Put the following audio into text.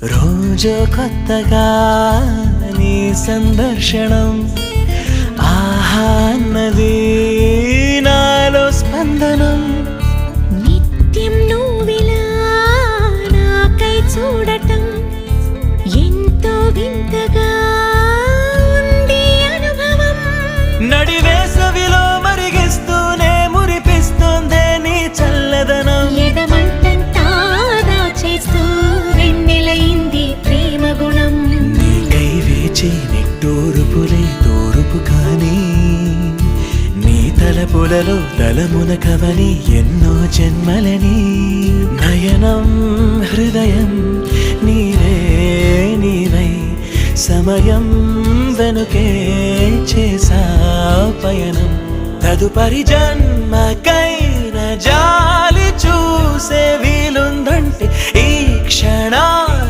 రోజు కొత్తగా నీ సందర్శనం ఆహా అన్నది నాలో స్పందనం నిత్యం నువ్విలా నాకై చూడటం ఎంతో వింతగా ఉంది అనుభవం. నడివేసవిలో మరిగిస్తూనే మురిపిస్తుందే నీ చల్లదనం. ఎదమంటంతా దాచేస్తూ వెన్నెలైంది ప్రేమ గుణం. నీకై వేచి నిట్టూరుపులే తూరుపు కానీ నీ తలపులలో తలమున కవని ఎన్నో జన్మలని. నయనం హృదయం నీవే నీవై సమయం వెనుకే చేసా పయనం. తదుపరి జన్మకైన జాలి చూసే